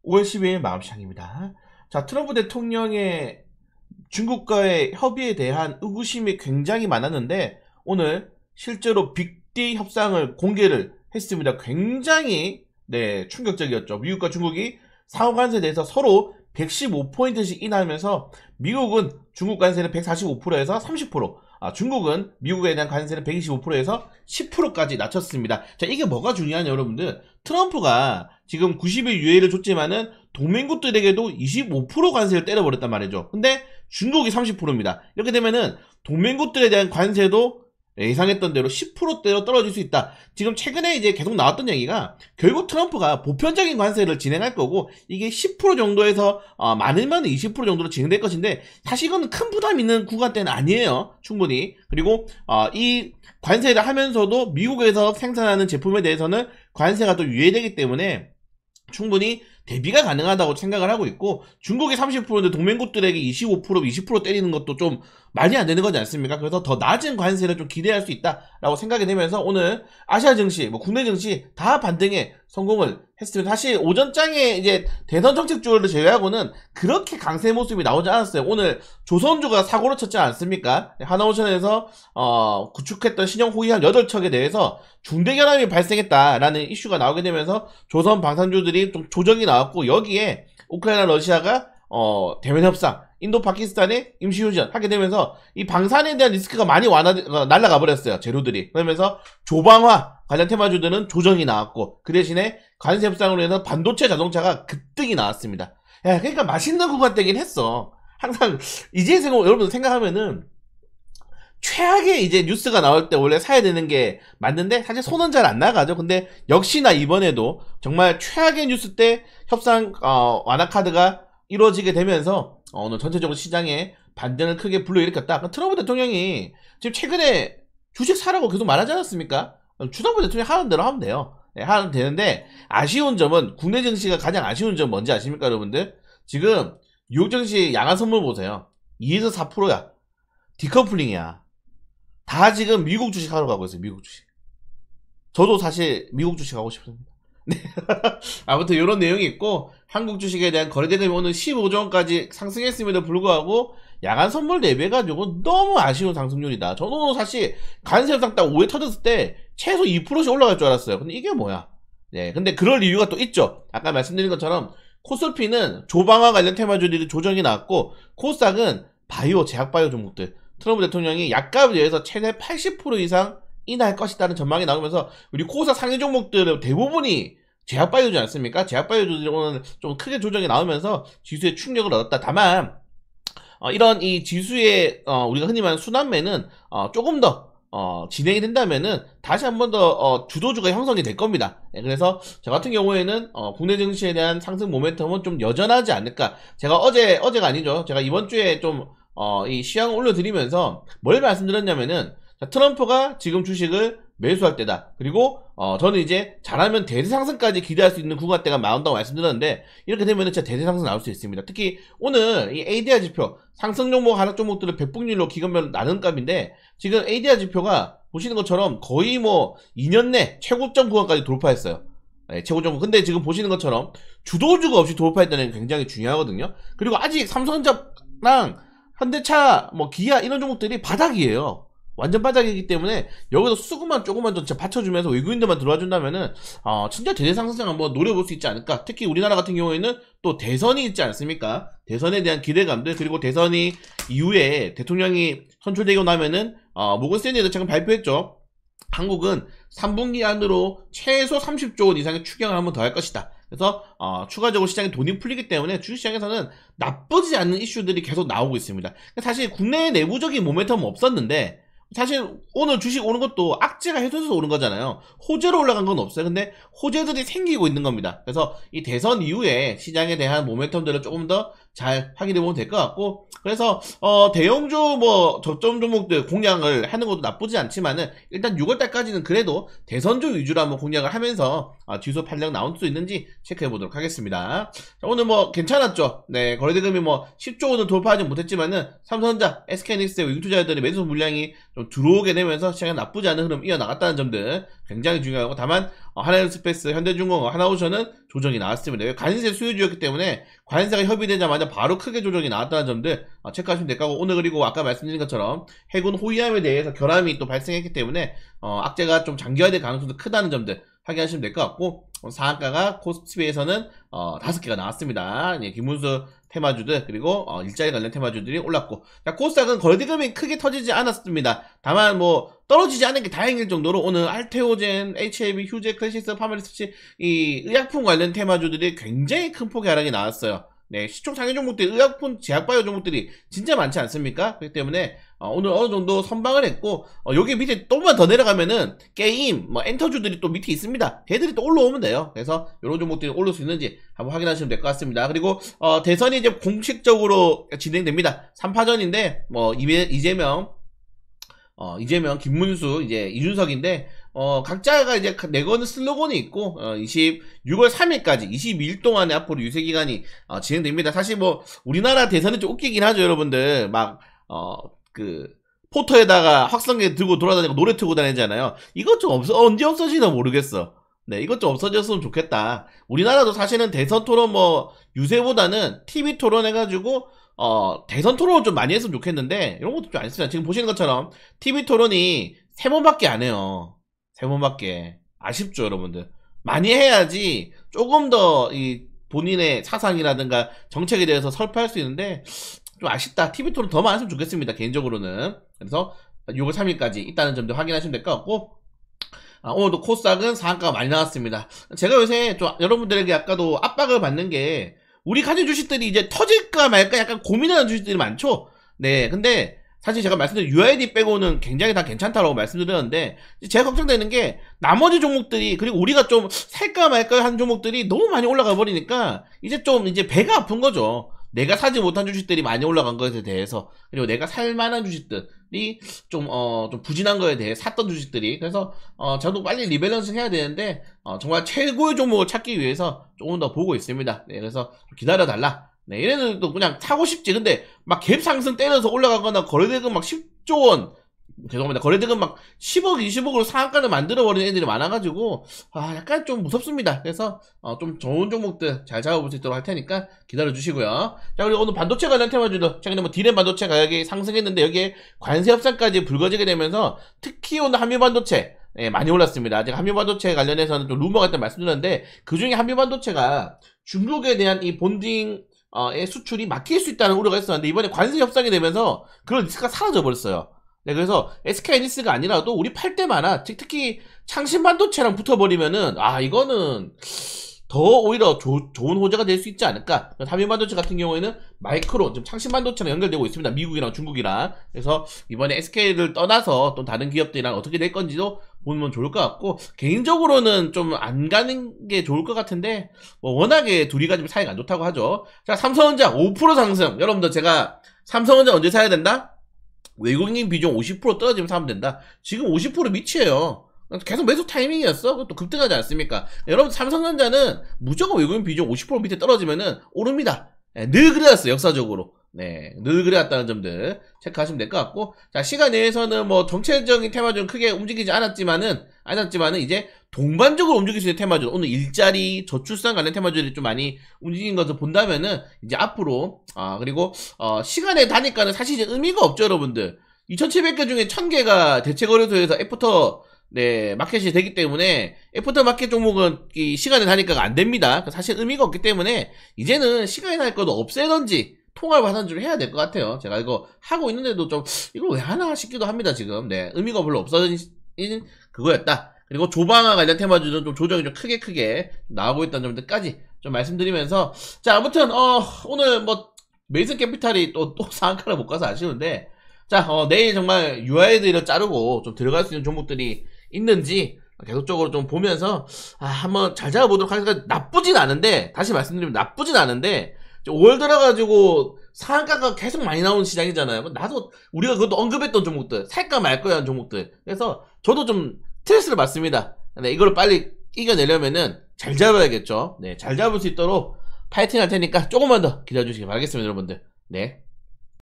5월 12일 마감시장입니다. 자, 트럼프 대통령의 중국과의 협의에 대한 의구심이 굉장히 많았는데 오늘 실제로 빅딜 협상을 공개를 했습니다. 굉장히 충격적이었죠. 미국과 중국이 상호 관세에 대해서 서로 115포인트씩 인하하면서 미국은 중국 관세를 145%에서 30%, 중국은 미국에 대한 관세를 125%에서 10%까지 낮췄습니다. 자, 이게 뭐가 중요하냐 여러분들. 트럼프가 지금 90일 유예를 줬지만은 동맹국들에게도 25% 관세를 때려버렸단 말이죠. 근데 중국이 30%입니다. 이렇게 되면은 동맹국들에 대한 관세도 예상했던 대로 10%대로 떨어질 수 있다. 지금 최근에 이제 계속 나왔던 얘기가 결국 트럼프가 보편적인 관세를 진행할 거고 이게 10% 정도에서 많으면 20% 정도로 진행될 것인데 사실 이건 큰 부담 있는 구간대는 아니에요. 충분히. 그리고 이 관세를 하면서도 미국에서 생산하는 제품에 대해서는 관세가 또 유예되기 때문에 충분히 대비가 가능하다고 생각을 하고 있고, 중국이 30%인데 동맹국들에게 25%, 20% 때리는 것도 좀 말이 안 되는 거지 않습니까? 그래서 더 낮은 관세를 좀 기대할 수 있다라고 생각이 되면서 오늘 아시아 증시, 국내 증시 다 반등에 성공을 했습니다. 사실 오전장에 이제 대선 정책주를 제외하고는 그렇게 강세 모습이 나오지 않았어요. 오늘 조선주가 사고를 쳤지 않습니까? 하나오션에서 구축했던 신형 호위함 8척에 대해서 중대결함이 발생했다라는 이슈가 나오게 되면서 조선 방산주들이 좀 조정이 나왔고, 여기에 우크라이나 러시아가 대면 협상, 인도 파키스탄의 임시휴전 하게 되면서 이 방산에 대한 리스크가 많이 날아가 버렸어요. 재료들이. 그러면서 조방화 관련 테마주들은 조정이 나왔고, 그 대신에 관세 협상으로 해서 반도체 자동차가 급등이 나왔습니다. 야, 그러니까 맛있는 구간되긴 했어. 항상 이제 여러분 생각하면은 최악의 이제 뉴스가 나올 때 원래 사야 되는 게 맞는데 사실 손은 잘 안 나가죠. 근데 역시나 이번에도 정말 최악의 뉴스 때 협상 완화 카드가 이루어지게 되면서 오늘 전체적으로 시장에 반등을 크게 불러일으켰다. 트럼프 대통령이 지금 최근에 주식 사라고 계속 말하지 않았습니까? 트럼프 대통령이 하는 대로 하면 돼요. 하면 되는데 아쉬운 점은, 국내 증시가 가장 아쉬운 점 뭔지 아십니까 여러분들? 지금 뉴욕 증시 양한 선물 보세요. 2에서 4%야. 디커플링이야. 다 지금 미국 주식 하러 가고 있어요. 미국 주식. 저도 사실 미국 주식 하고 싶습니다. 네. 아무튼 이런 내용이 있고, 한국 주식에 대한 거래대금이 오늘 15조 원까지 상승했음에도 불구하고 야간 선물 대비해가지고 너무 아쉬운 상승률이다. 저는 사실 관세 협상 딱 5회 터졌을 때 최소 2%씩 올라갈 줄 알았어요. 근데 이게 뭐야? 네, 근데 그럴 이유가 또 있죠. 아까 말씀드린 것처럼 코스피는 조방화 관련 테마주들이 조정이 나왔고, 코스닥은 바이오, 제약바이오 종목들, 트럼프 대통령이 약값에 대해서 최대 80% 이상 인하할 것이라는 전망이 나오면서 우리 코스닥 상위 종목들의 대부분이 제약바이오지 않습니까? 제약바이오주들은 좀 크게 조정이 나오면서 지수에 충격을 얻었다. 다만 이런 이 지수의 우리가 흔히 말하는 순환매는 조금 더 진행이 된다면은 다시 한 번 더 주도주가 형성이 될 겁니다. 네, 그래서 저 같은 경우에는 국내 증시에 대한 상승 모멘텀은 좀 여전하지 않을까. 제가 어제가 아니죠. 제가 이번 주에 좀 이 시황을 올려드리면서 뭘 말씀드렸냐면은, 트럼프가 지금 주식을 매수할 때다. 그리고 저는 이제 잘하면 대대상승까지 기대할 수 있는 구간대가 나온다고 말씀드렸는데, 이렇게 되면 진짜 대대상승 나올 수 있습니다. 특히 오늘 이 ADR 지표, 상승 종목, 하락 종목들을 백분율로 기간별로 나눈 값인데, 지금 ADR 지표가 보시는 것처럼 거의 2년 내 최고점 구간까지 돌파했어요. 네, 최고점. 근데 지금 보시는 것처럼 주도주가 없이 돌파했다는 게 굉장히 중요하거든요. 그리고 아직 삼성전자랑 현대차, 기아 이런 종목들이 바닥이에요. 완전 바닥이기 때문에 여기서 수급만 조금만 더 받쳐주면서 외국인들만 들어와 준다면은 진짜 대대상승 한번 노려볼 수 있지 않을까. 특히 우리나라 같은 경우에는 또 대선이 있지 않습니까? 대선에 대한 기대감들, 그리고 대선이 이후에 대통령이 선출되고 나면은 모건 스탠리에서 잠깐 발표했죠. 한국은 3분기 안으로 최소 30조 원 이상의 추경을 한번 더 할 것이다. 그래서 추가적으로 시장에 돈이 풀리기 때문에 주식시장에서는 나쁘지 않은 이슈들이 계속 나오고 있습니다. 사실 국내 내부적인 모멘텀은 없었는데, 사실 오늘 주식 오는 것도 악재가 해소돼서 오른 거잖아요. 호재로 올라간 건 없어요. 근데 호재들이 생기고 있는 겁니다. 그래서 이 대선 이후에 시장에 대한 모멘텀들을 조금 더 잘 확인해 보면 될 것 같고, 그래서 대형주 저점 종목들 공략을 하는 것도 나쁘지 않지만은, 일단 6월달까지는 그래도 대선주 위주로 한번 공략을 하면서 지수 판량 나올 수 있는지 체크해 보도록 하겠습니다. 자, 오늘 괜찮았죠. 네, 거래대금이 10조 원을 돌파하지 못했지만은 삼성전자, SK하이닉스의 외국 투자자들의 매수 물량이 좀 들어오게 되면서 시장에 나쁘지 않은 흐름 이어나갔다는 점들 굉장히 중요하고, 다만 하나에어스페이스, 현대중공업, 하나오션은 조정이 나왔습니다. 관세 수요주였기 때문에 관세가 협의되자마자 바로 크게 조정이 나왔다는 점들 체크하시면 될 거고, 오늘 그리고 아까 말씀드린 것처럼 해군 호위함에 대해서 결함이 또 발생했기 때문에 악재가 좀 장기화될 가능성도 크다는 점들 확인하시면 될 것 같고, 상한가가 코스피에서는 5개가 나왔습니다. 예, 김문수 테마주들 그리고 일자리 관련 테마주들이 올랐고, 자, 코스닥은 거래대금이 크게 터지지 않았습니다. 다만 뭐 떨어지지 않은 게 다행일 정도로 오늘 알테오젠, HLB, 휴제, 클래시스, 파메리스치 이 의약품 관련 테마주들이 굉장히 큰 폭의 하락이 나왔어요. 네, 시총 상위 종목들, 의약품, 제약바이오 종목들이 진짜 많지 않습니까? 그렇기 때문에 오늘 어느 정도 선방을 했고, 여기 밑에 조금만 더 내려가면은 게임, 뭐 엔터주들이 또 밑에 있습니다. 걔들이 또 올라오면 돼요. 그래서 이런 종목들이 올릴 수 있는지 한번 확인하시면 될 것 같습니다. 그리고 대선이 이제 공식적으로 진행됩니다. 3파전인데 뭐 이재명, 김문수, 이제 이준석인데, 각자가 이제 내거는 슬로건이 있고, 6월 3일까지 22일 동안에 앞으로 유세기간이 진행됩니다. 사실 뭐, 우리나라 대선이 좀 웃기긴 하죠, 여러분들. 막, 포터에다가 확성기 들고 돌아다니고 노래 틀고 다니잖아요. 이것 좀 언제 없어지나 모르겠어. 네, 이것 좀 없어졌으면 좋겠다. 우리나라도 사실은 대선 토론 뭐, 유세보다는 TV 토론 해가지고, 대선 토론을 좀 많이 했으면 좋겠는데, 이런 것도 좀 안 했습니다. 지금 보시는 것처럼, TV 토론이 3번밖에 안 해요. 3번밖에. 아쉽죠, 여러분들. 많이 해야지, 조금 더, 본인의 사상이라든가, 정책에 대해서 설파할 수 있는데, 좀 아쉽다. TV 토론 더 많았으면 좋겠습니다, 개인적으로는. 그래서, 6월 3일까지 있다는 점도 확인하시면 될 것 같고, 오늘도 코스닥은 상한가가 많이 나왔습니다. 제가 요새 좀 여러분들에게 아까도 압박을 받는 게, 우리 가진 주식들이 이제 터질까 말까 약간 고민하는 주식들이 많죠? 네, 근데 사실 제가 말씀드린 UID 빼고는 굉장히 다 괜찮다라고 말씀드렸는데, 제가 걱정되는 게 나머지 종목들이, 그리고 우리가 좀 살까 말까 한 종목들이 너무 많이 올라가 버리니까 이제 좀 이제 배가 아픈 거죠. 내가 사지 못한 주식들이 많이 올라간 것에 대해서, 그리고 내가 살 만한 주식들이 좀 부진한 거에 대해 샀던 주식들이, 그래서 저도 빨리 리밸런스 해야 되는데, 정말 최고의 종목을 찾기 위해서 조금 더 보고 있습니다. 네, 그래서 기다려달라. 네, 얘네들도 그냥 사고 싶지. 근데 막 갭 상승 때려서 올라가거나 거래대금 막 10조 원, 죄송합니다. 거래대금 막 10억, 20억으로 상한가를 만들어버리는 애들이 많아가지고, 약간 좀 무섭습니다. 그래서, 좀 좋은 종목들 잘 잡아볼 수 있도록 할 테니까 기다려주시고요. 자, 그리고 오늘 반도체 관련 테마주도, 최근에 뭐 디램 반도체 가격이 상승했는데, 여기에 관세 협상까지 불거지게 되면서, 특히 오늘 한미 반도체, 네, 많이 올랐습니다. 아직 한미 반도체 관련해서는 좀 루머가 있다는 말씀드렸는데, 그 중에 한미 반도체가 중국에 대한 이 본딩, 의 수출이 막힐 수 있다는 우려가 있었는데, 이번에 관세 협상이 되면서 그런 리스크가 사라져버렸어요. 네, 그래서 SK하이닉스가 아니라도 우리 팔 때 많아. 특히 창신 반도체랑 붙어버리면은, 이거는 더 오히려 좋은 호재가 될 수 있지 않을까. 한미 반도체 같은 경우에는 마이크론, 지금 창신 반도체랑 연결되고 있습니다. 미국이랑 중국이랑. 그래서 이번에 SK를 떠나서 또 다른 기업들이랑 어떻게 될 건지도 보면 좋을 것 같고, 개인적으로는 좀 안 가는 게 좋을 것 같은데, 뭐 워낙에 둘이 가지고 사이가 안 좋다고 하죠. 자, 삼성전자 5% 상승. 여러분들, 제가 삼성전자 언제 사야 된다? 외국인 비중 50% 떨어지면 사면 된다. 지금 50% 밑이에요. 계속 매수 타이밍이었어. 그것도 급등하지 않습니까? 여러분, 삼성전자는 무조건 외국인 비중 50% 밑에 떨어지면은 오릅니다. 네, 늘 그래왔어요, 역사적으로. 네, 늘 그래왔다는 점들 체크하시면 될 것 같고, 자, 시간 내에서는 뭐 정체적인 테마주는 크게 움직이지 않았지만은 이제 동반적으로 움직일 수 있는 테마주, 오늘 일자리, 저출산 관련 테마주들이 좀 많이 움직인 것을 본다면은, 이제 앞으로, 그리고, 시간에 다니까는 사실 이제 의미가 없죠, 여러분들. 2,700개 중에 1,000개가 대체거래소에서 애프터, 네, 마켓이 되기 때문에, 애프터 마켓 종목은 이 시간에 다니까가 안 됩니다. 사실 의미가 없기 때문에, 이제는 시간에 다닐 것도 없애던지, 통합을 하든지 해야 될 것 같아요. 제가 이거 하고 있는데도 좀, 이걸 왜 하나 싶기도 합니다, 지금. 네, 의미가 별로 없어진 그거였다. 그리고 조방화 관련 테마주는 좀 조정이 좀 크게 나오고 있다는 점들까지 좀 말씀드리면서, 자, 아무튼 오늘 뭐 메이슨 캐피탈이 또 상한가를 못 가서 아쉬운데, 자, 내일 정말 UI들을 자르고 좀 들어갈 수 있는 종목들이 있는지 계속적으로 좀 보면서 한번 잘 잡아보도록 하겠습니다. 나쁘진 않은데, 다시 말씀드리면 나쁘진 않은데, 5월 들어가지고 상한가가 계속 많이 나오는 시장이잖아요. 나도 우리가 그것도 언급했던 종목들, 살까 말까야 하는 종목들. 그래서 저도 좀 스트레스를 받습니다. 네, 이걸 빨리 이겨내려면은 잘 잡아야겠죠. 네, 잘 잡을 수 있도록 파이팅 할 테니까 조금만 더 기다려주시기 바라겠습니다, 여러분들. 네.